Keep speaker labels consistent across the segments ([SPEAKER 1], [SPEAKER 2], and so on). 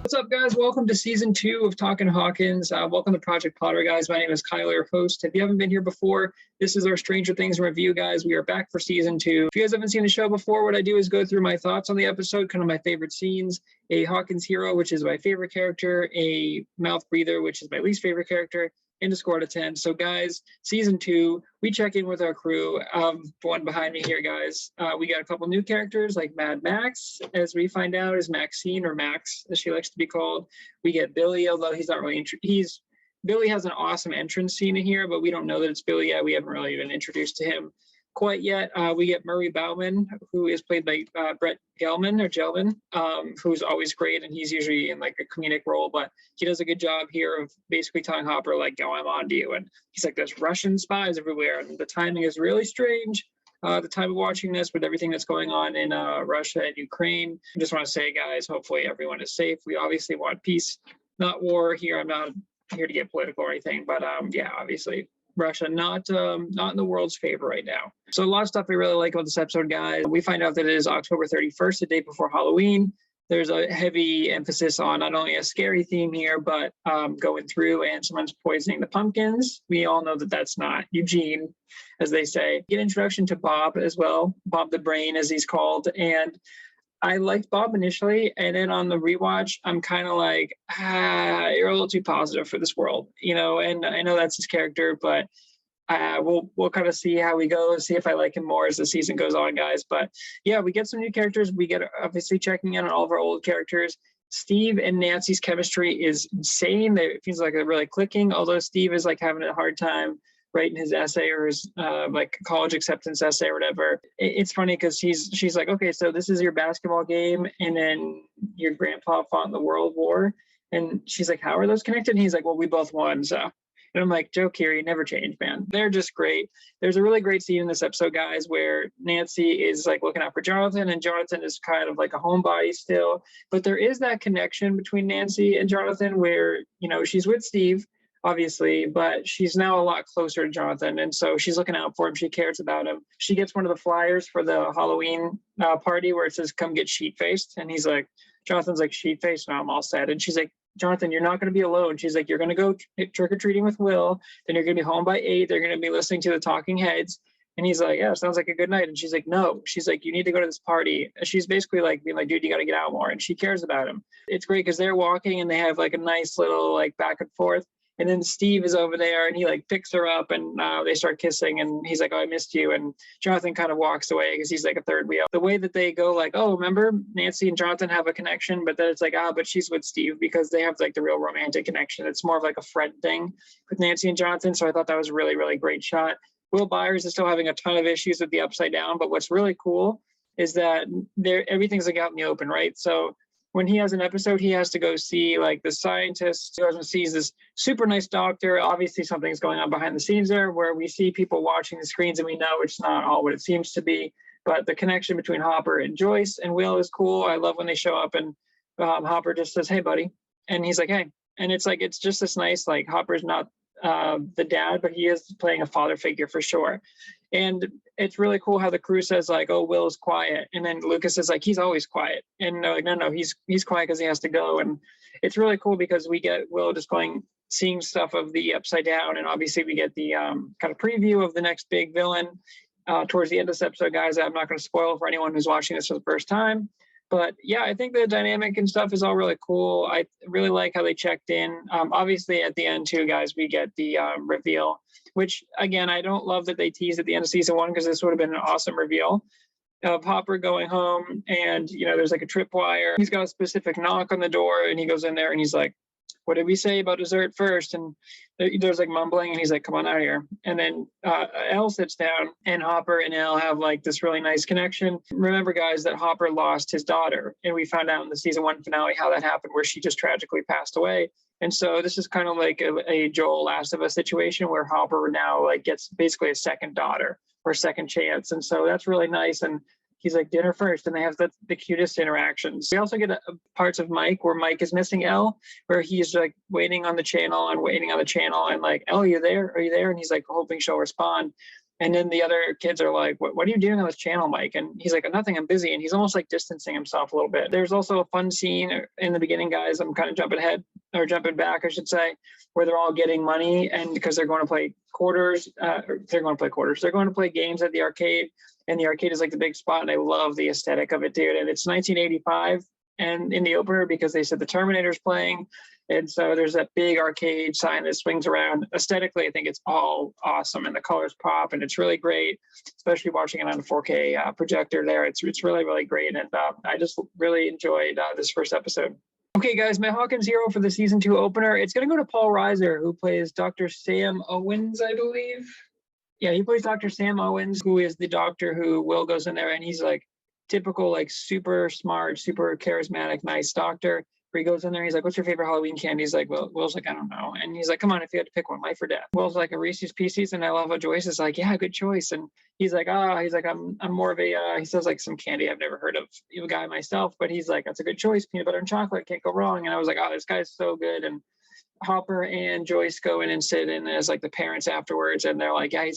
[SPEAKER 1] What's up, guys? Welcome to season 2 of Talkin Hawkins. Welcome to Project Potter, guys. My name is Kyler, your host. If you haven't been here before, this is our Stranger Things review, guys. We are back for season 2. If you guys haven't seen the show before, what I do is go through my thoughts on the episode, kind of my favorite scenes, a Hawkins hero, which is my favorite character, a mouth breather, which is my least favorite character, and a score out of 10. So, guys, season 2, we check in with our crew. One behind me here, guys. We got a couple new characters like Madmax, as we find out is Maxine, or Max, as she likes to be called. We get Billy, although he's not really Billy has an awesome entrance scene in here, but we don't know that it's Billy yet. We haven't really been introduced to him quite yet. We get Murray Bauman, who is played by Brett Gelman, who's always great, and he's usually in like a comedic role, but he does a good job here of basically telling Hopper, like, "Yo, I'm on to you." And he's like, "There's Russian spies everywhere," and the timing is really strange. The time of watching this with everything that's going on in Russia and Ukraine. I just want to say, guys, hopefully everyone is safe. We obviously want peace, not war here. I'm not here to get political or anything, but yeah, obviously Russia not in the world's favor right now. So a lot of stuff we really like about this episode, guys. We find out that it is October 31st, the day before Halloween. There's a heavy emphasis on not only a scary theme here, but going through and someone's poisoning the pumpkins. We all know that that's not Eugene, as they say. Get introduction to Bob as well, Bob the Brain, as he's called. And I liked Bob initially, and then on the rewatch, I'm kind of like, you're a little too positive for this world, you know. And I know that's his character, but we'll kind of see how we go, see if I like him more as the season goes on, guys. But yeah, we get some new characters. We get obviously checking in on all of our old characters. Steve and Nancy's chemistry is insane. It feels like they're really clicking, although Steve is like having a hard time writing his essay or his like college acceptance essay or whatever. It's funny because she's like, "Okay, so this is your basketball game, and then your grandpa fought in the World War," and she's like, "How are those connected?" And he's like, "Well, we both won, so." And I'm like, Joe Keery, never change, man. They're just great. There's a really great scene in this episode, guys, where Nancy is like looking out for Jonathan, and Jonathan is kind of like a homebody still. But there is that connection between Nancy and Jonathan where, you know, she's with Steve, obviously, but she's now a lot closer to Jonathan. And so she's looking out for him. She cares about him. She gets one of the flyers for the Halloween party where it says, "Come get sheet-faced." And he's like, Jonathan's like, "Sheet-faced? No, I'm all set." And she's like, "Jonathan, you're not going to be alone." She's like, "You're going to go trick-or-treating with Will. Then you're going to be home by 8. They're going to be listening to the Talking Heads." And he's like, "Yeah, sounds like a good night." And she's like, "No." She's like, "You need to go to this party." She's basically like being like, "Dude, you got to get out more." And she cares about him. It's great because they're walking and they have like a nice little like back and forth. And then Steve is over there and he like picks her up and they start kissing and he's like, "Oh, I missed you." And Jonathan kind of walks away because he's like a third wheel. The way that they go like, "Oh, remember Nancy and Jonathan have a connection," but then it's like, but she's with Steve because they have like the real romantic connection. It's more of like a friend thing with Nancy and Jonathan. So I thought that was a really, really great shot. Will Byers is still having a ton of issues with the Upside Down, but what's really cool is that everything's like out in the open, right? So when he has an episode, he has to go see like the scientist. He goes and sees this super nice doctor. Obviously, something's going on behind the scenes there where we see people watching the screens and we know it's not all what it seems to be. But the connection between Hopper and Joyce and Will is cool. I love when they show up and Hopper just says, "Hey, buddy." And he's like, "Hey." And it's like, it's just this nice, like Hopper's not the dad, but he is playing a father figure for sure. And it's really cool how the crew says like, "Oh, Will's quiet," and then Lucas is like, "He's always quiet," and they're like, no, he's quiet because he has to go. And it's really cool because we get Will just seeing stuff of the Upside Down, and obviously we get the kind of preview of the next big villain towards the end of this episode, guys. I'm not going to spoil for anyone who's watching this for the first time. But yeah, I think the dynamic and stuff is all really cool. I really like how they checked in. Obviously, at the end too, guys, we get the reveal, which again, I don't love that they teased at the end of season 1 because this would have been an awesome reveal of Hopper going home. And, you know, there's like a tripwire. He's got a specific knock on the door and he goes in there and he's like, "What did we say about dessert first?" And there's like mumbling and he's like, "Come on out here." And then Elle sits down and Hopper and Elle have like this really nice connection. Remember, guys, that Hopper lost his daughter, and we found out in the season 1 finale how that happened, where she just tragically passed away. And so this is kind of like a Joel Last of Us situation where Hopper now like gets basically a second daughter or second chance. And so that's really nice. And he's like, "Dinner first," and they have the cutest interactions. We also get parts of Mike where Mike is missing Elle, where he's like waiting on the channel and like, "Elle, are you there? Are you there?" And he's like hoping she'll respond. And then the other kids are like, what are you doing on this channel, Mike? And he's like, nothing, I'm busy. And he's almost like distancing himself a little bit. There's also a fun scene in the beginning, guys. I'm kind of jumping back, I should say, where they're all getting money, and because they're going to play quarters, they're going to play games at the arcade. And the arcade is like the big spot. And I love the aesthetic of it, dude. And it's 1985 and in the opener because they said the Terminator's playing. And so there's that big arcade sign that swings around. Aesthetically, I think it's all awesome, and the colors pop, and it's really great, especially watching it on a 4K projector there. It's really, really great, and I just really enjoyed this first episode. Okay, guys, my Hawkins hero for the season 2 opener, it's going to go to Paul Reiser, who plays Dr. Sam Owens, I believe. Yeah, he plays Dr. Sam Owens, who is the doctor who Will goes in there, and he's like typical, like super smart, super charismatic, nice doctor. Where he goes in there, he's like, what's your favorite Halloween candy? He's like, Will's like, I don't know. And he's like, come on, if you had to pick one, life or death. Will's like, a Reese's Pieces. And I love how Joyce is like, yeah, good choice. And he's like, I'm more of a, he says like some candy I've never heard of, a guy myself, but he's like, that's a good choice. Peanut butter and chocolate, can't go wrong. And I was like, oh, this guy's so good. And Hopper and Joyce go in and sit in as like the parents afterwards. And they're like, yeah,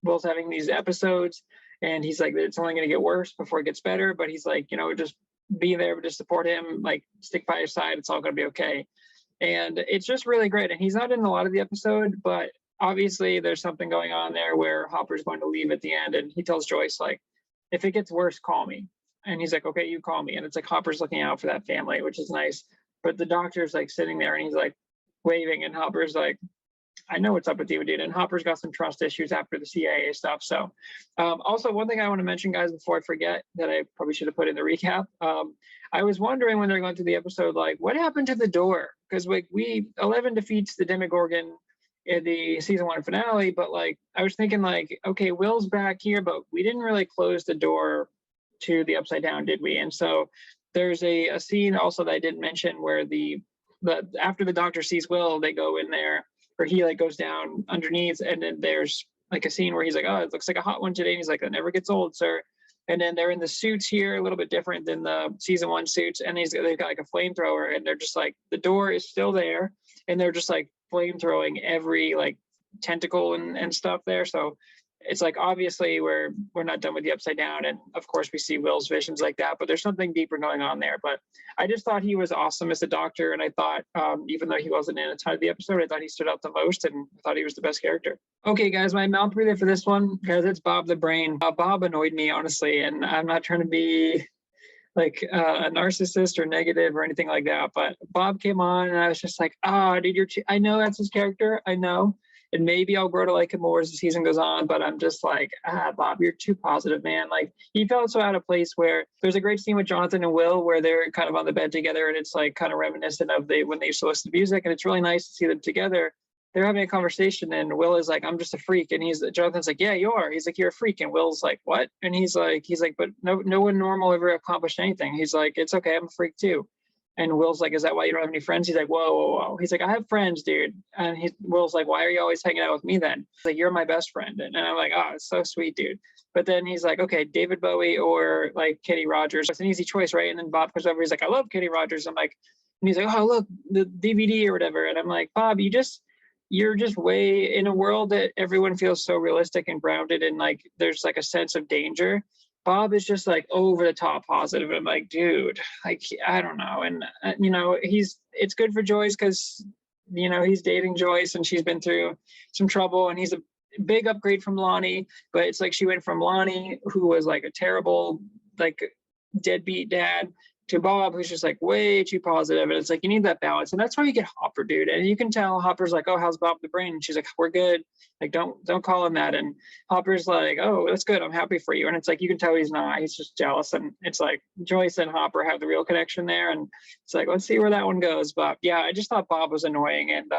[SPEAKER 1] Will's having these episodes. And he's like, it's only going to get worse before it gets better. But he's like, just be there to support him, like stick by his side. It's all going to be okay. And it's just really great. And he's not in a lot of the episode, but obviously there's something going on there where Hopper's going to leave at the end. And he tells Joyce, like, if it gets worse, call me. And he's like, okay, you call me. And it's like Hopper's looking out for that family, which is nice. But the doctor's like sitting there and he's like waving, and Hopper's like, I know what's up with you, dude. And Hopper's got some trust issues after the CIA stuff. So also one thing I want to mention, guys, before I forget, that I probably should have put in the recap. I was wondering when they're going through the episode, like, what happened to the door? Because like 11 defeats the Demogorgon in the season 1 finale, but like I was thinking like, okay, Will's back here, but we didn't really close the door to the Upside Down, did we? And so there's a scene also that I didn't mention where the after the doctor sees Will, they go in there, or he like goes down underneath, and then there's like a scene where he's like, oh, it looks like a hot one today. And he's like, that never gets old, sir. And then they're in the suits here, a little bit different than the season 1 suits. And they've got like a flamethrower, and they're just like, the door is still there. And they're just like flamethrowing every like tentacle and stuff there. So it's like, obviously we're not done with the Upside Down. And of course we see Will's visions like that, but there's something deeper going on there. But I just thought he was awesome as a doctor. And I thought, even though he wasn't in a ton of the episode, I thought he stood out the most, and I thought he was the best character. Okay, guys, my mouth breather for this one, guys, it's Bob the Brain. Bob annoyed me, honestly, and I'm not trying to be like a narcissist or negative or anything like that, but Bob came on and I was just like, dude, I know that's his character, I know. And maybe I'll grow to like him more as the season goes on, but I'm just like, Bob, you're too positive, man. Like, he felt so out of place. Where there's a great scene with Jonathan and Will where they're kind of on the bed together, and it's like kind of reminiscent of when they used to listen to music, and it's really nice to see them together. They're having a conversation, and Will is like, I'm just a freak. And Jonathan's like, yeah, you are. He's like, you're a freak. And Will's like, what? And he's like, but no one normal ever accomplished anything. He's like, it's okay, I'm a freak too. And Will's like, is that why you don't have any friends? He's like, whoa. He's like, I have friends, dude. And Will's like, why are you always hanging out with me then? He's like, you're my best friend. And I'm like, oh, it's so sweet, dude. But then he's like, okay, David Bowie or like Kenny Rogers. It's an easy choice, right? And then Bob goes over, he's like, I love Kenny Rogers. I'm like, and he's like, oh, look, the DVD or whatever. And I'm like, Bob, you're just way in a world that everyone feels so realistic and grounded, and like there's like a sense of danger. Bob is just like over the top positive. I'm like, dude, like, I don't know. And, it's good for Joyce because, he's dating Joyce and she's been through some trouble, and he's a big upgrade from Lonnie. But it's like she went from Lonnie, who was like a terrible, like deadbeat dad, to Bob, who's just like way too positive. And it's like, you need that balance. And that's why you get Hopper, dude. And you can tell Hopper's like, oh, how's Bob the Brain? And she's like, we're good. Like, don't call him that. And Hopper's like, oh, that's good, I'm happy for you. And it's like, you can tell he's not, he's just jealous. And it's like Joyce and Hopper have the real connection there. And it's like, let's see where that one goes. But yeah, I just thought Bob was annoying. And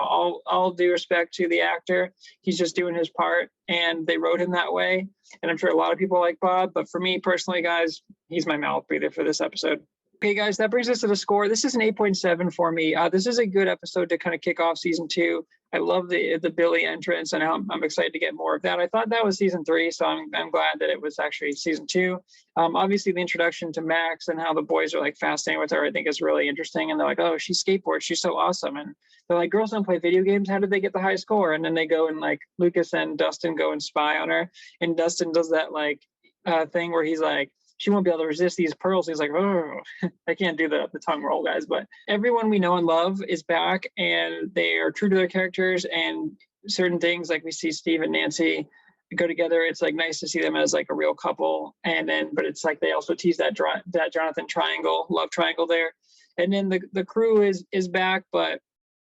[SPEAKER 1] all due respect to the actor, he's just doing his part, and they wrote him that way. And I'm sure a lot of people like Bob, but for me personally, guys, he's my mouth breather for this episode. Okay, guys, that brings us to the score. This is an 8.7 for me. This is a good episode to kind of kick off season 2. I love the Billy entrance, and I'm excited to get more of that. I thought that was season 3, so I'm glad that it was actually season 2. Obviously, the introduction to Max and how the boys are like fascinating with her, I think is really interesting. And they're like, oh, she skateboards, she's so awesome. And they're like, girls don't play video games. How did they get the high score? And then they go and like Lucas and Dustin go and spy on her, and Dustin does that like thing where he's like, she won't be able to resist these pearls. He's like, oh, I can't do the tongue roll, guys. But everyone we know and love is back, and they are true to their characters, and certain things like we see Steve and Nancy go together. It's like nice to see them as like a real couple. And then, but it's like they also tease that Jonathan triangle, love triangle there. And then the crew is back, but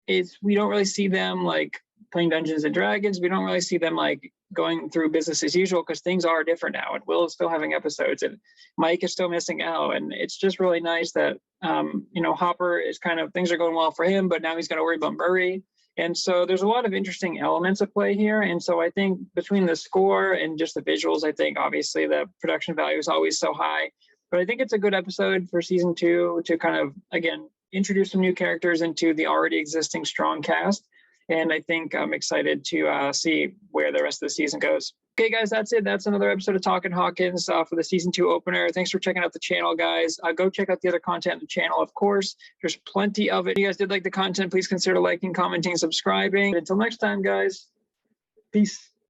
[SPEAKER 1] we don't really see them like playing Dungeons and Dragons. We don't really see them like going through business as usual, because things are different now, and Will is still having episodes, and Mike is still missing out. And it's just really nice that Hopper is kind of, things are going well for him, but now he's got to worry about Murray. And so there's a lot of interesting elements at play here. And so I think between the score and just the visuals, I think obviously the production value is always so high, but I think it's a good episode for season 2 to kind of, again, introduce some new characters into the already existing strong cast. And I think I'm excited to see where the rest of the season goes. Okay, guys, that's it. That's another episode of Talkin Hawkins for the season 2 opener. Thanks for checking out the channel, guys. Go check out the other content on the channel, of course. There's plenty of it. If you guys did like the content, please consider liking, commenting, subscribing. Until next time, guys, peace.